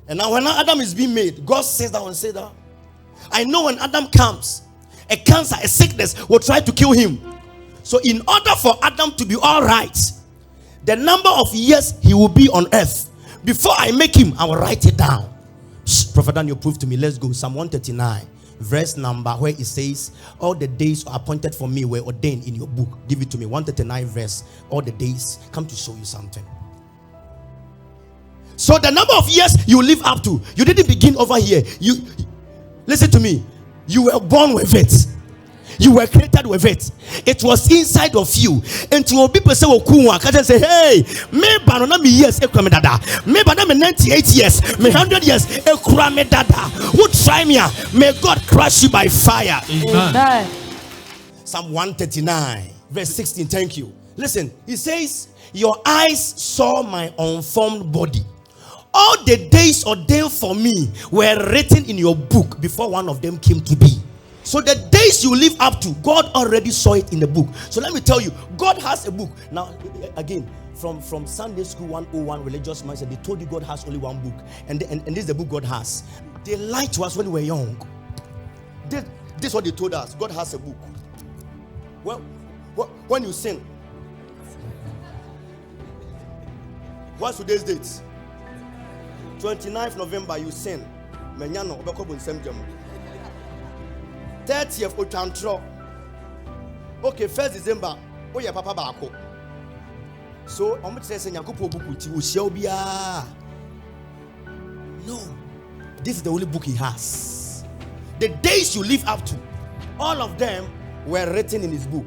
And now when Adam is being made, God says that and say that. I know when Adam comes, a cancer, a sickness will try to kill him. So in order for Adam to be all right, the number of years he will be on earth, before I make him, I will write it down. Prophet Daniel, prove to me. Let's go. Psalm 139, verse number, where it says, all the days appointed for me were ordained in your book. Give it to me. 139 verse. All the days. Come to show you something. So the number of years you live up to, you didn't begin over here. You listen to me. You were born with it. You were created with it. It was inside of you. And to people say, "Can say, hey, me banana me years, me banana me 98 years, me 100 years, who try me? May God crush you by fire." Amen. Psalm 139, verse 16. Thank you. Listen, he says, "Your eyes saw my unformed body. All the days ordained for me were written in your book before one of them came to be." So the days you live up to, God already saw it in the book. So let me tell you, God has a book. Now, again, from Sunday School 101 religious mindset, they told you God has only one book. And this is the book God has. They lied to us when we were young. This is what they told us. God has a book. Well, when you sin, what's today's date? 29th November, you sin. 30th Ochantro. Okay, 1st December. Oh yeah, Papa Bako. So I'm say Nyankopon book ti o bia. No. This is the only book he has. The days you live up to, all of them were written in his book.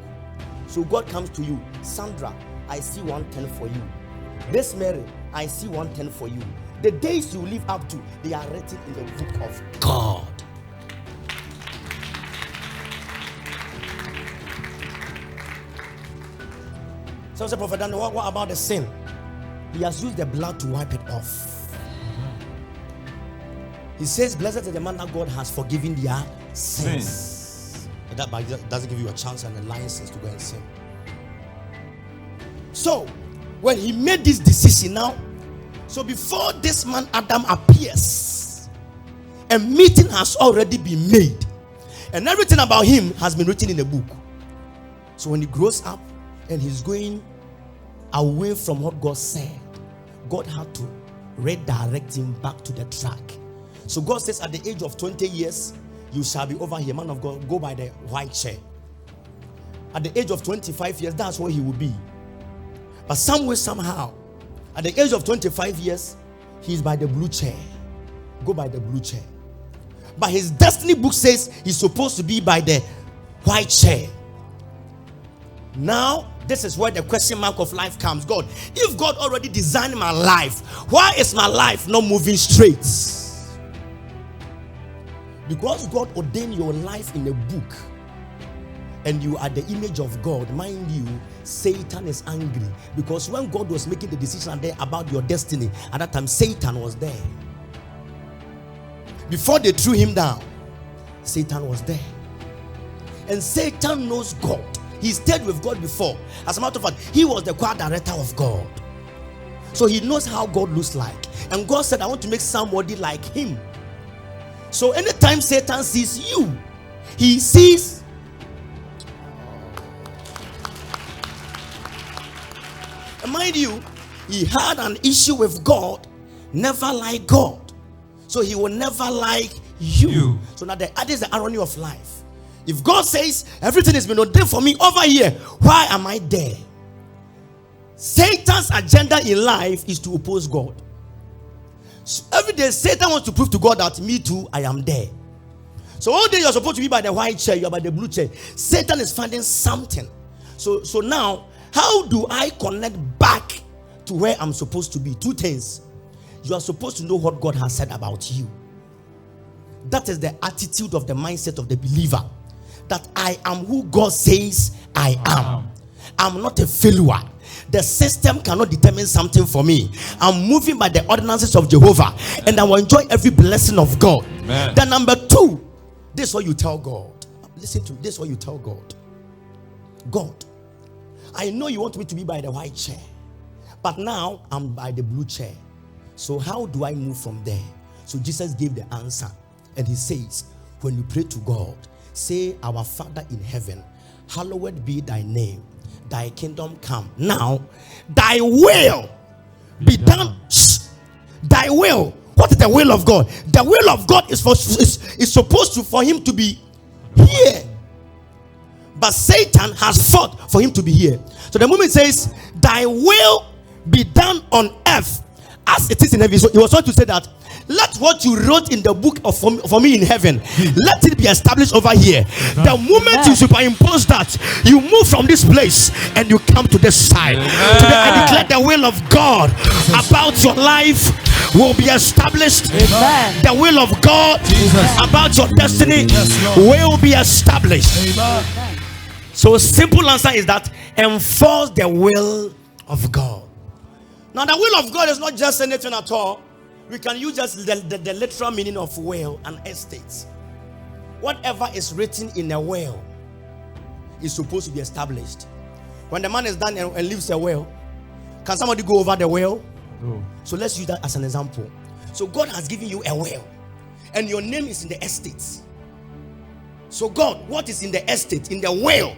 So God comes to you. Sandra, I see 110 for you. This Mary, I see 110 for you. The days you live up to, they are written in the book of God. So I said, Prophet Daniel, what about the sin? He has used the blood to wipe it off. He says, blessed is the man that God has forgiven their sins. That doesn't give you a chance and a license to go and sin. So, when he made this decision now, so before this man Adam appears, a meeting has already been made. And everything about him has been written in a book. So when he grows up, and he's going away from what God said, God had to redirect him back to the track. So God says, at the age of 20 years, you shall be over here. Man of God, go by the white chair. At the age of 25 years, that's where he will be. But some way, somehow, at the age of 25 years, he's by the blue chair. Go by the blue chair. But his destiny book says he's supposed to be by the white chair. Now, this is where the question mark of life comes. God, if God already designed my life, why is my life not moving straight? Because God ordained your life in a book, and you are the image of God. Mind you, Satan is angry, because when God was making the decision there about your destiny, at that time Satan was there. Before they threw him down, Satan was there. And Satan knows God. He stayed with God before. As a matter of fact, he was the choir director of God. So he knows how God looks like. And God said, I want to make somebody like him. So anytime Satan sees you, he sees. And mind you, he had an issue with God, never like God. So he will never like you. So now that is the irony of life. If God says everything has been ordained for me over here, why am I there? Satan's agenda in life is to oppose God. So every day Satan wants to prove to God that me too, I am there. So all day you're supposed to be by the white chair, you're by the blue chair. Satan is finding something. So now, how do I connect back to where I'm supposed to be? Two things. You are supposed to know what God has said about you. That is the attitude of the mindset of the believer. That I am who God says I am. I'm not a failure. The system cannot determine something for me. I'm moving by the ordinances of Jehovah, and I will enjoy every blessing of God. Amen. Then number two, this is what you tell God. Listen to this, what you tell God. God, I know you want me to be by the white chair, but now I'm by the blue chair. So how do I move from there? So Jesus gave the answer, and he says, when you pray to God, say, our Father in heaven, hallowed be thy name, thy kingdom come. Now, thy will be done. Thy will. What is the will of God? The will of God is supposed for him to be here. But Satan has fought for him to be here. So the moment it says, thy will be done on earth as it is in heaven. So he was trying to say that, let what you wrote in the book of for me in heaven, let it be established over here. The moment you superimpose that, you move from this place and you come to this side. Today I declare the will of God about your life will be established. Amen. The will of God about your destiny will be established. Amen. So a simple answer is that enforce the will of God. Now the will of God is not just anything at all. We can use just the literal meaning of will and estate. Whatever is written in a will is supposed to be established. When the man is done and leaves a will, can somebody go over the will? No. So let's use that as an example. So God has given you a will, and your name is in the estate. So God, what is in the estate, in the will?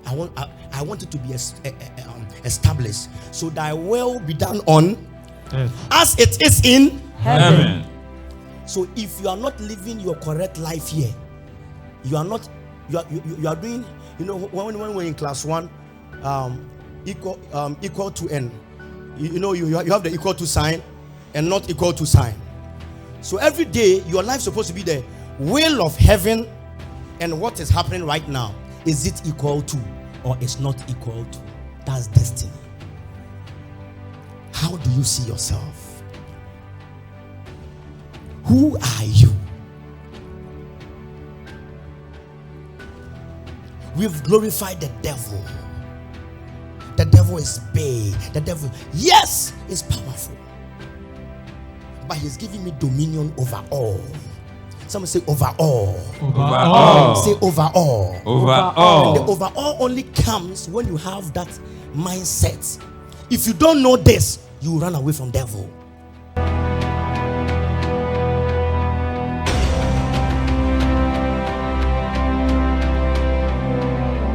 I want it to be established. So thy will be done on as it is in heaven. So if you are not living your correct life here, you are doing, when we're in class 1, equal to n, you have the equal to sign and not equal to sign. So every day your life is supposed to be the will of heaven, and what is happening right now, is it equal to or is not equal to? That's destiny. How do you see yourself? Who are you? We've glorified the devil. The devil is big. The devil, yes, is powerful, but he's giving me dominion over all. Someone say over all. Over all. Say over all. Over all. And the over all only comes when you have that mindset. If you don't know this, you run away from devil.